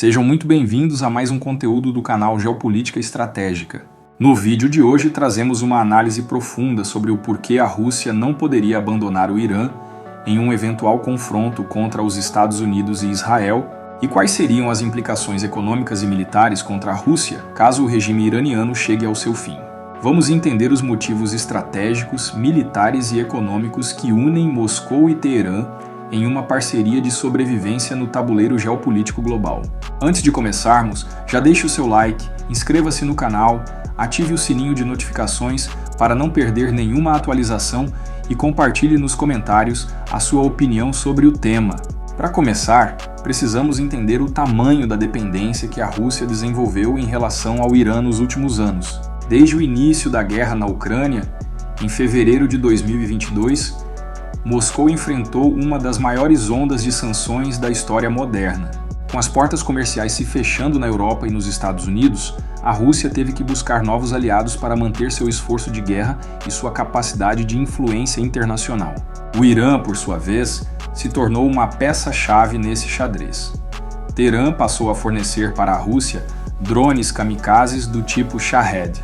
Sejam muito bem-vindos a mais um conteúdo do canal Geopolítica Estratégica. No vídeo de hoje trazemos uma análise profunda sobre o porquê a Rússia não poderia abandonar o Irã em um eventual confronto contra os Estados Unidos e Israel e quais seriam as implicações econômicas e militares contra a Rússia caso o regime iraniano chegue ao seu fim. Vamos entender os motivos estratégicos, militares e econômicos que unem Moscou e Teherã em uma parceria de sobrevivência no tabuleiro geopolítico global. Antes de começarmos, já deixe o seu like, inscreva-se no canal, ative o sininho de notificações para não perder nenhuma atualização e compartilhe nos comentários a sua opinião sobre o tema. Para começar, precisamos entender o tamanho da dependência que a Rússia desenvolveu em relação ao Irã nos últimos anos. Desde o início da guerra na Ucrânia, em fevereiro de 2022, Moscou enfrentou uma das maiores ondas de sanções da história moderna. Com as portas comerciais se fechando na Europa e nos Estados Unidos, a Rússia teve que buscar novos aliados para manter seu esforço de guerra e sua capacidade de influência internacional. O Irã, por sua vez, se tornou uma peça-chave nesse xadrez. Teherã passou a fornecer para a Rússia drones kamikazes do tipo Shahed,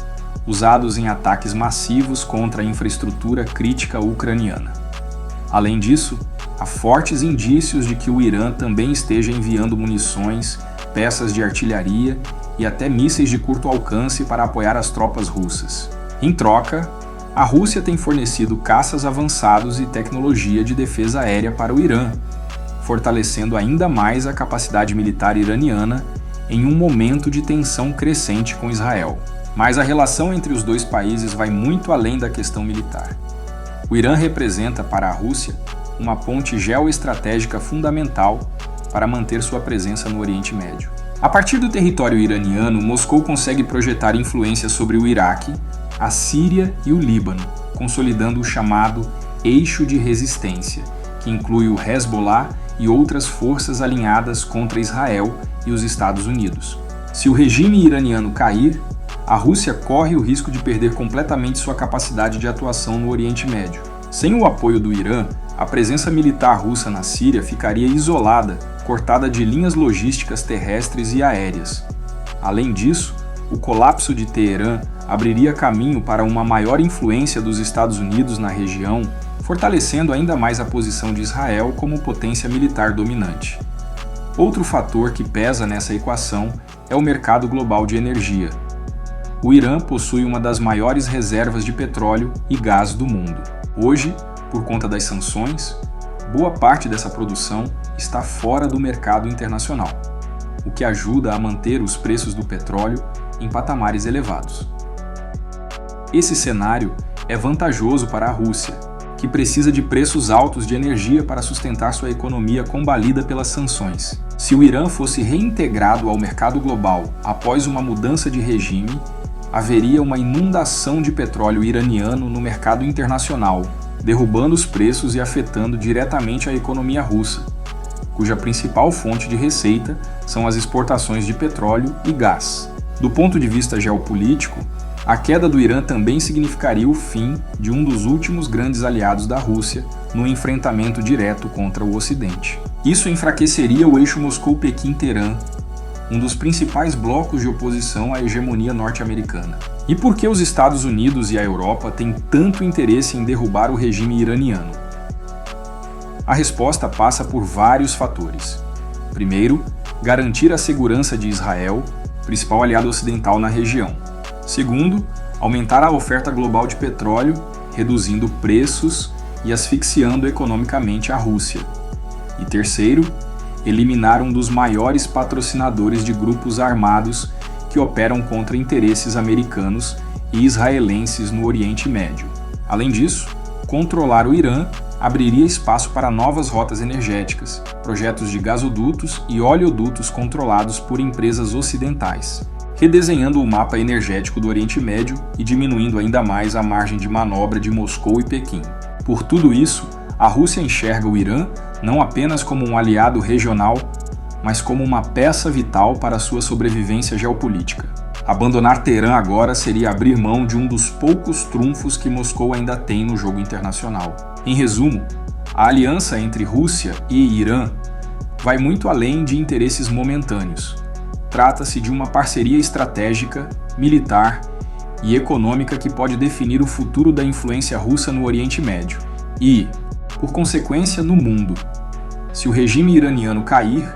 usados em ataques massivos contra a infraestrutura crítica ucraniana. Além disso, há fortes indícios de que o Irã também esteja enviando munições, peças de artilharia e até mísseis de curto alcance para apoiar as tropas russas. Em troca, a Rússia tem fornecido caças avançados e tecnologia de defesa aérea para o Irã, fortalecendo ainda mais a capacidade militar iraniana em um momento de tensão crescente com Israel. Mas a relação entre os dois países vai muito além da questão militar. O Irã representa para a Rússia uma ponte geoestratégica fundamental para manter sua presença no Oriente Médio. A partir do território iraniano, Moscou consegue projetar influência sobre o Iraque, a Síria e o Líbano, consolidando o chamado Eixo de Resistência, que inclui o Hezbollah e outras forças alinhadas contra Israel e os Estados Unidos. Se o regime iraniano cair, a Rússia corre o risco de perder completamente sua capacidade de atuação no Oriente Médio. Sem o apoio do Irã, a presença militar russa na Síria ficaria isolada, cortada de linhas logísticas terrestres e aéreas. Além disso, o colapso de Teherã abriria caminho para uma maior influência dos Estados Unidos na região, fortalecendo ainda mais a posição de Israel como potência militar dominante. Outro fator que pesa nessa equação é o mercado global de energia. O Irã possui uma das maiores reservas de petróleo e gás do mundo. Hoje, por conta das sanções, boa parte dessa produção está fora do mercado internacional, o que ajuda a manter os preços do petróleo em patamares elevados. Esse cenário é vantajoso para a Rússia, que precisa de preços altos de energia para sustentar sua economia combalida pelas sanções. Se o Irã fosse reintegrado ao mercado global após uma mudança de regime, haveria uma inundação de petróleo iraniano no mercado internacional, derrubando os preços e afetando diretamente a economia russa, cuja principal fonte de receita são as exportações de petróleo e gás. Do ponto de vista geopolítico, a queda do Irã também significaria o fim de um dos últimos grandes aliados da Rússia no enfrentamento direto contra o Ocidente. Isso enfraqueceria o eixo Moscou-Pequim-Teherã, um dos principais blocos de oposição à hegemonia norte-americana. E por que os Estados Unidos e a Europa têm tanto interesse em derrubar o regime iraniano? A resposta passa por vários fatores. Primeiro, garantir a segurança de Israel, principal aliado ocidental na região. Segundo, aumentar a oferta global de petróleo, reduzindo preços e asfixiando economicamente a Rússia. E terceiro, eliminar um dos maiores patrocinadores de grupos armados que operam contra interesses americanos e israelenses no Oriente Médio. Além disso, controlar o Irã abriria espaço para novas rotas energéticas, projetos de gasodutos e oleodutos controlados por empresas ocidentais, redesenhando o mapa energético do Oriente Médio e diminuindo ainda mais a margem de manobra de Moscou e Pequim. Por tudo isso, a Rússia enxerga o Irã não apenas como um aliado regional, mas como uma peça vital para sua sobrevivência geopolítica. Abandonar Teherã agora seria abrir mão de um dos poucos trunfos que Moscou ainda tem no jogo internacional. Em resumo, a aliança entre Rússia e Irã vai muito além de interesses momentâneos. Trata-se de uma parceria estratégica, militar e econômica que pode definir o futuro da influência russa no Oriente Médio e, por consequência, no mundo. Se o regime iraniano cair,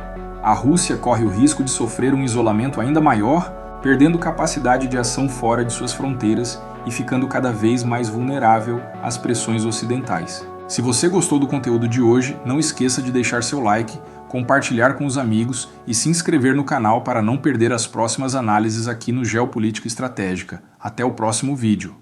a Rússia corre o risco de sofrer um isolamento ainda maior, perdendo capacidade de ação fora de suas fronteiras e ficando cada vez mais vulnerável às pressões ocidentais. Se você gostou do conteúdo de hoje, não esqueça de deixar seu like, compartilhar com os amigos e se inscrever no canal para não perder as próximas análises aqui no Geopolítica Estratégica. Até o próximo vídeo.